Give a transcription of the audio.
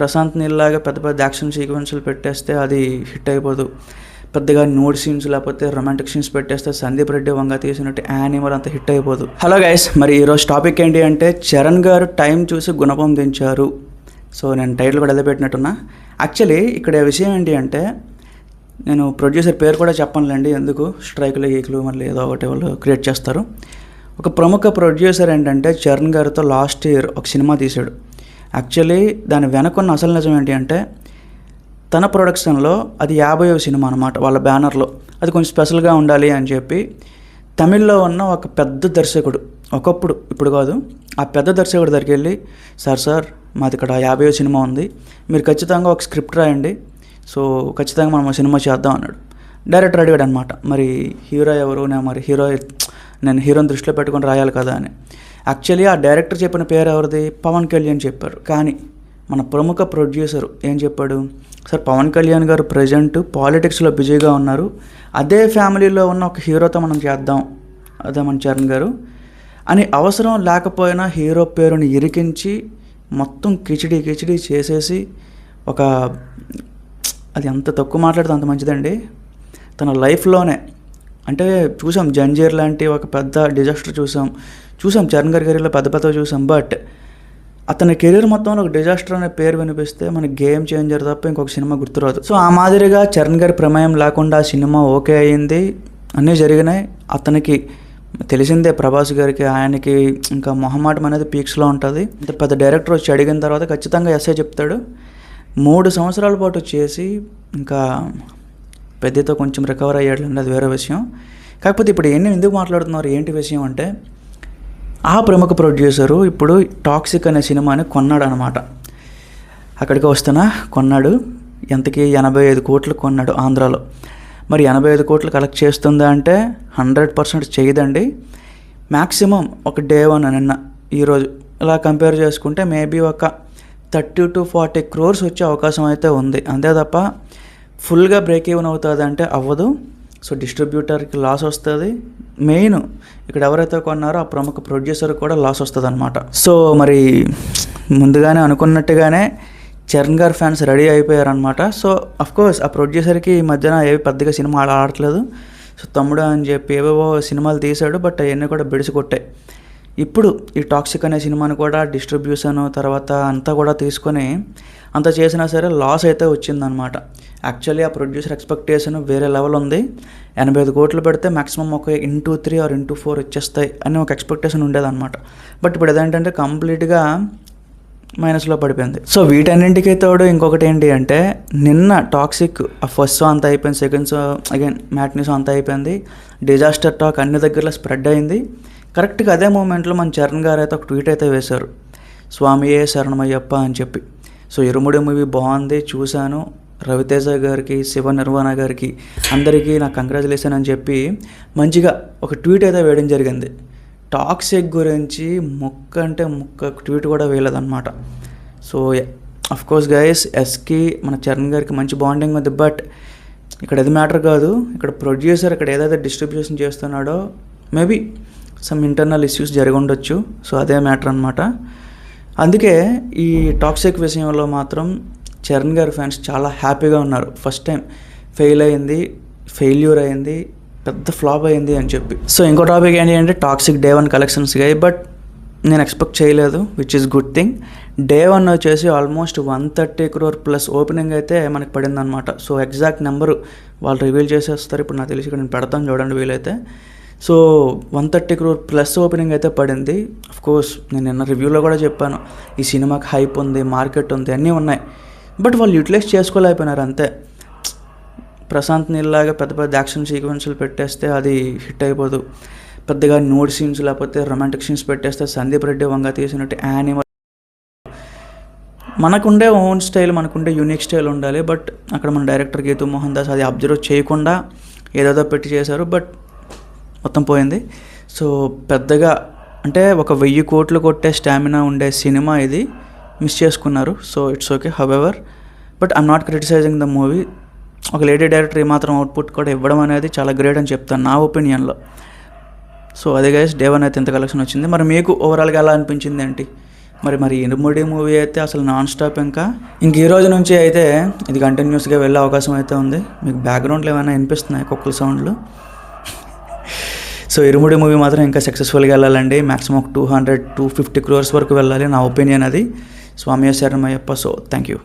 ప్రశాంత్ నీల్లాగా పెద్ద పెద్ద యాక్షన్ సీక్వెన్స్లు పెట్టేస్తే అది హిట్ అయిపోదు. పెద్దగా నోడ్ సీన్స్ లేకపోతే రొమాంటిక్ సీన్స్ పెట్టేస్తే సందీప్ రెడ్డి వంగ తీసినట్టు యానిమల్ అంత హిట్ అయిపోదు. హలో గైస్, మరి ఈరోజు టాపిక్ ఏంటి అంటే చరణ్ గారు టైం చూసి గుణపం దించారు. సో నేను టైటిల్ కూడా అదే పెట్టినట్టున్నా. యాక్చువల్లీ ఇక్కడ విషయం ఏంటి అంటే నేను ప్రొడ్యూసర్ పేరు కూడా చెప్పనులేండి, ఎందుకు స్ట్రైకులు గీకులు మళ్ళీ ఏదో ఒకటి వాళ్ళు క్రియేట్ చేస్తారు. ఒక ప్రముఖ ప్రొడ్యూసర్ ఏంటంటే చరణ్ గారితో లాస్ట్ ఇయర్ ఒక సినిమా తీశాడు. యాక్చువల్లీ దాని వెనకున్న అసలు నిజం ఏంటి అంటే తన ప్రొడక్షన్లో అది 50వ సినిమా అనమాట. వాళ్ళ బ్యానర్లో అది కొంచెం స్పెషల్గా ఉండాలి అని చెప్పి తమిళ్లో ఉన్న ఒక పెద్ద దర్శకుడు, ఒకప్పుడు ఇప్పుడు కాదు, ఆ పెద్ద దర్శకుడు దగ్గరికి వెళ్ళి సార్ మాది ఇక్కడ 50వ సినిమా ఉంది, మీరు ఖచ్చితంగా ఒక స్క్రిప్ట్ రాయండి, సో ఖచ్చితంగా మనం సినిమా చేద్దాం అన్నాడు. డైరెక్టర్ అడిగాడు అనమాట, మరి హీరో ఎవరు, నేను హీరోని దృష్టిలో పెట్టుకొని రాయాలి కదా అని. యాక్చువల్లీ ఆ డైరెక్టర్ చెప్పిన పేరు ఎవరిది, పవన్ కళ్యాణ్ చెప్పారు. కానీ మన ప్రముఖ ప్రొడ్యూసర్ ఏం చెప్పాడు, సార్ పవన్ కళ్యాణ్ గారు ప్రజెంట్ పాలిటిక్స్లో బిజీగా ఉన్నారు, అదే ఫ్యామిలీలో ఉన్న ఒక హీరోతో మనం చేద్దాం, అదే మన చరణ్ గారు అని అవసరం లేకపోయినా హీరో పేరుని ఇరికించి మొత్తం కిచిడి చేసేసి ఒక అది ఎంత తక్కువ మాట్లాడితే అంత మంచిదండి. తన లైఫ్లోనే అంటే చూసాం జంజీర్ లాంటి ఒక పెద్ద డిజాస్టర్ చూసాం చరణ్ గారి కెరీర్లో పెద్ద చూసాం. బట్ అతని కెరీర్ మొత్తంలో ఒక డిజాస్టర్ అనే పేరు వినిపిస్తే మనకి గేమ్ చేంజర్ తప్ప ఇంకొక సినిమా గుర్తురాదు. సో ఆ మాదిరిగా చరణ్ గారి ప్రమేయం లేకుండా ఆ సినిమా ఓకే అయ్యింది, అన్నీ జరిగినాయి. అతనికి తెలిసిందే ప్రభాస్ గారికి, ఆయనకి ఇంకా మొహమాటం అనేది పీక్స్లో ఉంటుంది. ఇంత పెద్ద డైరెక్టర్ వచ్చి అడిగిన తర్వాత ఖచ్చితంగా ఎస్ఏ చెప్తాడు. 3 సంవత్సరాల పాటు చేసి ఇంకా పెద్దతో కొంచెం రికవర్ అయ్యాడు, అది వేరే విషయం. కాకపోతే ఇప్పుడు ఎందుకు మాట్లాడుతున్నారు ఏంటి విషయం అంటే ఆ ప్రముఖ ప్రొడ్యూసరు ఇప్పుడు టాక్సిక్ అనే సినిమాని కొన్నాడు అనమాట. అక్కడికి వస్తున్నా కొన్నాడు, ఎంతకి 85 కోట్లు కొన్నాడు ఆంధ్రాలో. మరి 85 కోట్లు కలెక్ట్ చేస్తుందా అంటే 100% చేయదండి. మ్యాక్సిమం ఒక డే 1 నిన్న ఈరోజు ఇలా కంపేర్ చేసుకుంటే మేబీ ఒక 30 to 40 crores వచ్చే అవకాశం అయితే ఉంది, అంతే తప్ప ఫుల్గా బ్రేక్ ఈవెన్ అవుతుంది అంటే అవ్వదు. సో డిస్ట్రిబ్యూటర్కి లాస్ వస్తుంది, మెయిన్ ఇక్కడ ఎవరైతే కొన్నారో ఆ ప్రముఖ ప్రొడ్యూసర్ కూడా లాస్ వస్తుంది అనమాట. సో మరి ముందుగానే అనుకున్నట్టుగానే చరణ్ గారు ఫ్యాన్స్ రెడీ అయిపోయారనమాట. సో అఫ్కోర్స్ ఆ ప్రొడ్యూసర్కి ఈ మధ్యన ఏవి పెద్దగా సినిమా ఆడట్లేదు. సో తమ్ముడు అని చెప్పి ఏవేవో సినిమాలు తీశాడు, బట్ అవన్నీ కూడా బెడిసి కొట్టాయి. ఇప్పుడు ఈ టాక్సిక్ అనే సినిమాని కూడా డిస్ట్రిబ్యూషన్ తర్వాత అంతా కూడా తీసుకొని అంత చేసినా సరే లాస్ అయితే వచ్చిందనమాట. యాక్చువల్లీ ఆ ప్రొడ్యూసర్ ఎక్స్పెక్టేషన్ వేరే లెవెల్ ఉంది. 85 కోట్లు పెడితే మ్యాక్సిమం ఒక x3 or x4 వచ్చేస్తాయి అని ఒక ఎక్స్పెక్టేషన్ ఉండేదన్నమాట. బట్ ఇప్పుడు అదేంటంటే కంప్లీట్గా మైనస్లో పడిపోయింది. సో వీటన్నింటికి తోడు ఇంకొకటి ఏంటి అంటే నిన్న టాక్సిక్ ఫస్ట్ షో అంతా అయిపోయింది, second show again matinee show అంతా అయిపోయింది, డిజాస్టర్ టాక్ అన్ని దగ్గరలో స్ప్రెడ్ అయింది. కరెక్ట్గా అదే మూమెంట్లో మన చరణ్ గారు అయితే ఒక ట్వీట్ అయితే వేశారు, స్వామియే శరణమయ్యప్ప అని చెప్పి. సో ఇరుముడి మూవీ బాగుంది, చూశాను, రవితేజ గారికి, శివ నిర్వాణ గారికి అందరికీ నాకు కంగ్రాచులేషన్ అని చెప్పి మంచిగా ఒక ట్వీట్ అయితే వేయడం జరిగింది. టాక్సిక్ గురించి ముక్క ట్వీట్ కూడా వేయలేదన్నమాట. సో అఫ్కోర్స్ గైస్, ఎస్కి మన చరణ్ గారికి మంచి బాండింగ్ ఉంది. బట్ ఇక్కడ అది మ్యాటర్ కాదు, ఇక్కడ ప్రొడ్యూసర్ ఇక్కడ ఏదైతే డిస్ట్రిబ్యూషన్ చేస్తున్నాడో మేబీ సమ్ ఇంటర్నల్ ఇష్యూస్ జరిగి ఉండొచ్చు. సో అదే మ్యాటర్ అనమాట. అందుకే ఈ టాక్సిక్ విషయంలో మాత్రం చరణ్ గారి ఫ్యాన్స్ చాలా హ్యాపీగా ఉన్నారు. ఫస్ట్ టైం ఫెయిల్యూర్ అయింది, పెద్ద ఫ్లాప్ అయింది అని చెప్పి. సో ఇంకో టాపిక్ ఏంటి అంటే టాక్సిక్ Day 1 కలెక్షన్స్ గాయి. బట్ నేను ఎక్స్పెక్ట్ చేయలేదు, which is good thing. Day 1 వచ్చేసి ఆల్మోస్ట్ 130 crore ప్లస్ ఓపెనింగ్ అయితే మనకి పడింది అనమాట. సో ఎగ్జాక్ట్ నెంబరు వాళ్ళు రివీల్ చేసేస్తారు, ఇప్పుడు నాకు తెలిసి ఇక్కడ నేను పెడతాను చూడండి వీలైతే. సో 130 crore ప్లస్ ఓపెనింగ్ అయితే పడింది. అఫ్కోర్స్ నేను నిన్న రివ్యూలో కూడా చెప్పాను, ఈ సినిమాకి హైప్ ఉంది, మార్కెట్ ఉంది, అన్నీ ఉన్నాయి. బట్ వాళ్ళు యూటిలైజ్ చేసుకోలేకపోయినారు అంతే. ప్రశాంత్ నీల్లాగా పెద్ద పెద్ద యాక్షన్ సీక్వెన్స్లు పెట్టేస్తే అది హిట్ అయిపోదు. పెద్దగా నోడ్ సీన్స్ లేకపోతే రొమాంటిక్ సీన్స్ పెట్టేస్తే సందీప్ రెడ్డి వంగ తీసినట్టు యానిమల్. మనకుండే ఓన్ స్టైల్, మనకుండే యూనిక్ స్టైల్ ఉండాలి. బట్ అక్కడ మన డైరెక్టర్ గీతూ మోహన్ దాస్ అది అబ్జర్వ్ చేయకుండా ఏదేదో పెట్టి చేశారు, బట్ మొత్తం పోయింది. సో పెద్దగా అంటే ఒక 1000 కోట్లు కొట్టే స్టామినా ఉండే సినిమా ఇది మిస్ చేసుకున్నారు. So it's okay. However but I'm not criticising the movie. ఒక లేడీ డైరెక్టర్ ఏమాత్రం అవుట్పుట్ కూడా ఇవ్వడం అనేది చాలా గ్రేట్ అని చెప్తాను నా ఒపీనియన్లో. సో అదే గైస్, Day 1 అయితే ఇంత కలెక్షన్ వచ్చింది. మరి మీకు ఓవరాల్గా ఎలా అనిపించింది ఏంటి మరి ఇరుముడి మూవీ అయితే అసలు నాన్ స్టాప్ ఇంక ఈ రోజు నుంచి అయితే ఇది కంటిన్యూస్గా వెళ్ళే అవకాశం అయితే ఉంది. మీకు బ్యాక్గ్రౌండ్లో ఏమైనా వినిపిస్తున్నాయి కుక్కల సౌండ్లు? సో ఇరుముడి మూవీ మాత్రం ఇంకా సక్సెస్ఫుల్గా వెళ్ళాలండి. మ్యాక్సిమం ఒక 200-250 crores వరకు వెళ్ళాలి, నా ఒపీనియన్ అది. స్వామి శరణమయ్యప్ప. So thank you.